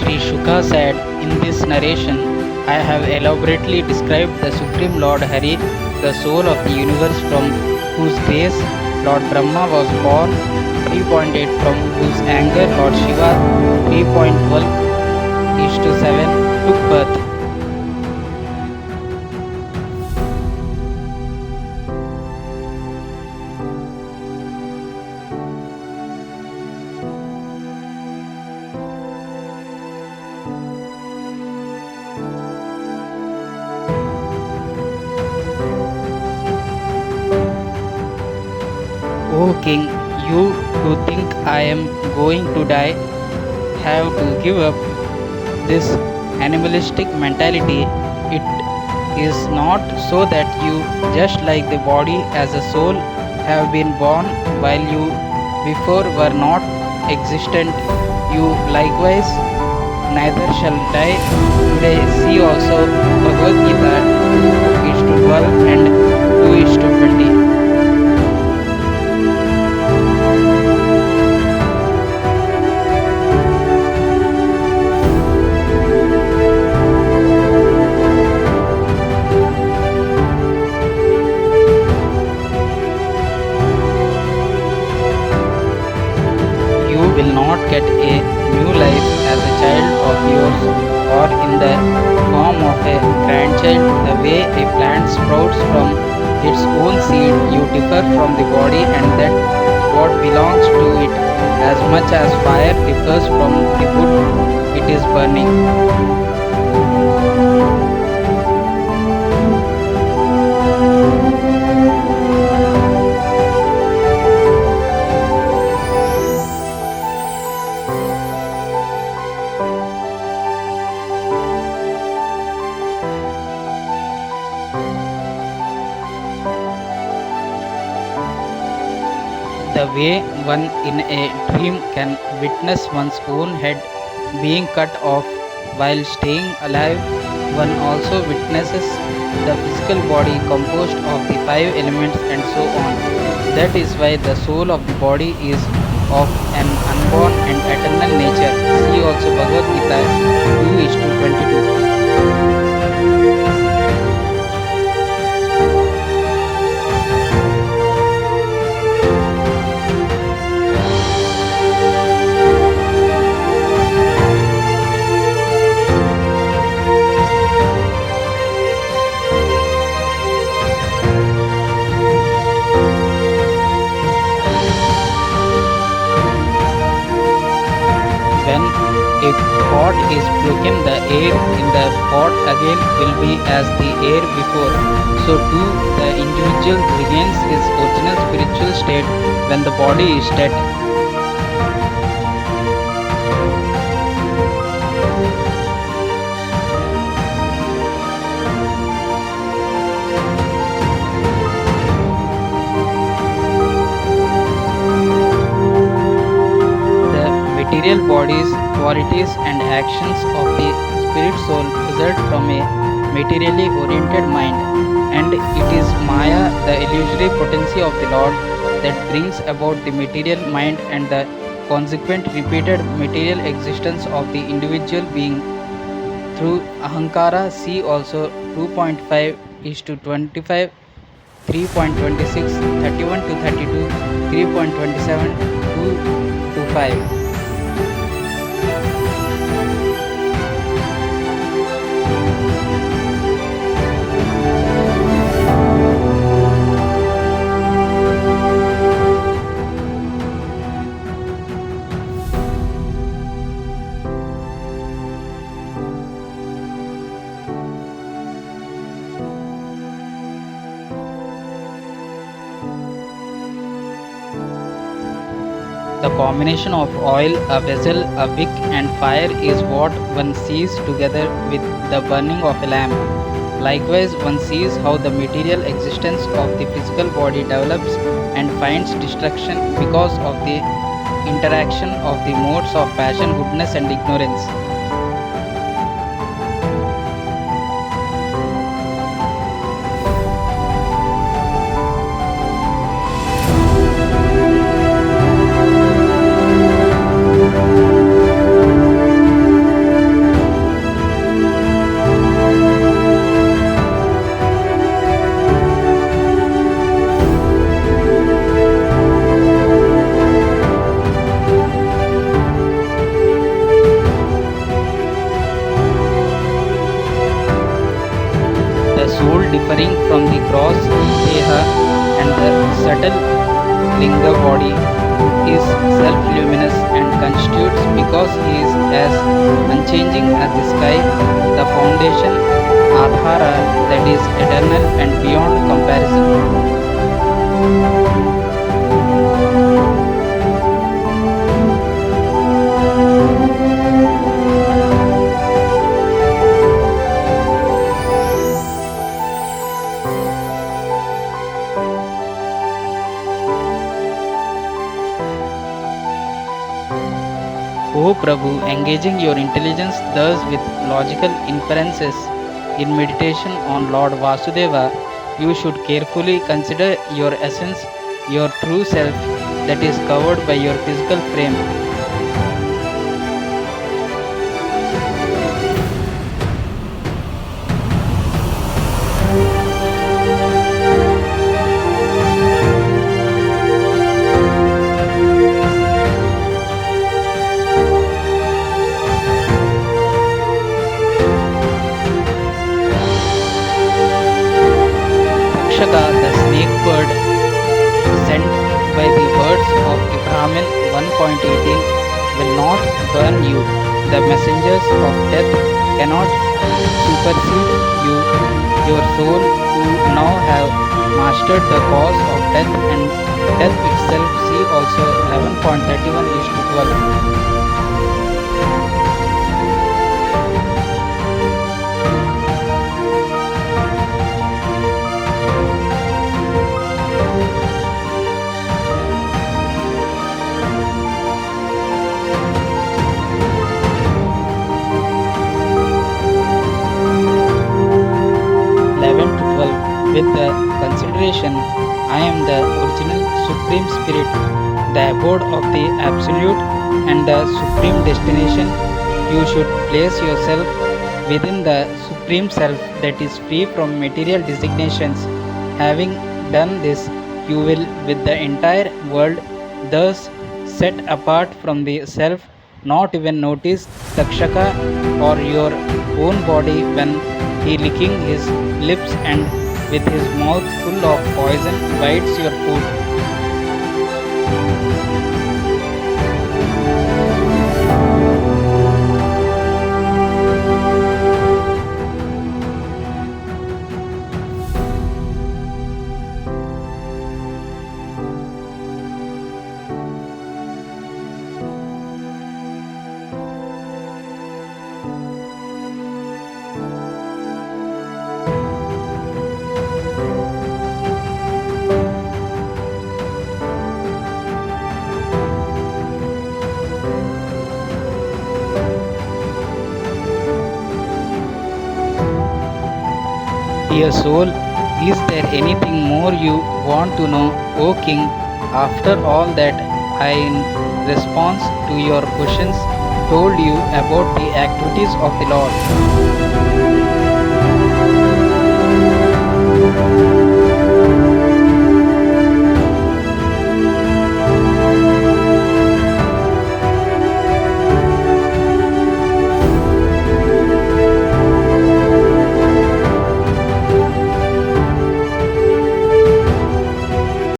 Sri Shuka said, in this narration, I have elaborately described the Supreme Lord Hari, the soul of the universe from whose grace Lord Brahma was born, 3.8 from whose anger Lord Shiva, 3.12 is to 7, took birth. O king, you who think I am going to die have to give up this animalistic mentality. It is not so that you, just like the body as a soul, have been born while you before were not existent. You likewise neither shall die today. See also Bhagavad Gita 2 is to 12 and 2 is to 20. You will not get a new life as a child of yours or in the form of a grandchild. The way a plant sprouts from its own seed, you differ from the body and that what belongs to it as much as fire differs from the wood it is burning. The way one in a dream can witness one's own head being cut off while staying alive, one also witnesses the physical body composed of the five elements and so on. That is why the soul of the body is of an unborn and eternal nature. See also Bhagavad Gita 2 is to 22. When a pot is broken, the air in the pot again will be as the air before. So too, the individual regains his original spiritual state when the body is dead. The material body's qualities and actions of the spirit soul result from a materially oriented mind, and it is Maya, the illusory potency of the Lord, that brings about the material mind and the consequent repeated material existence of the individual being through Ahankara. See also 2.5 is to 25, 3.26, 31 to 32, 3.27 to 5. The combination of oil, a vessel, a wick, and fire is what one sees together with the burning of a lamp. Likewise, one sees how the material existence of the physical body develops and finds destruction because of the interaction of the modes of passion, goodness, and ignorance. differing from the gross deha and the subtle linga body, is self-luminous and constitutes because he is as unchanging as the sky, the foundation, Adhara, that is eternal and beyond comparison. O Prabhu, engaging your intelligence thus with logical inferences in meditation on Lord Vasudeva, you should carefully consider your essence, your true self that is covered by your physical frame. Takshaka, the snake bird sent by the words of Abraham 1.18, will not burn you. The messengers of death cannot supersede you, your soul, who now have mastered the cause of death and death itself. See also 11.31 is to 12. 11 to 12 with the consideration I am the original Supreme Spirit, the abode of the Absolute and the Supreme Destination. You should place yourself within the Supreme Self that is free from material designations. Having done this, you will, with the entire world thus set apart from the Self, not even notice Takshaka or your own body when he licking his lips and with his mouth full of poison bites your food. Dear soul, is there anything more you want to know, O King? After all that I, in response to your questions, told you about the activities of the Lord.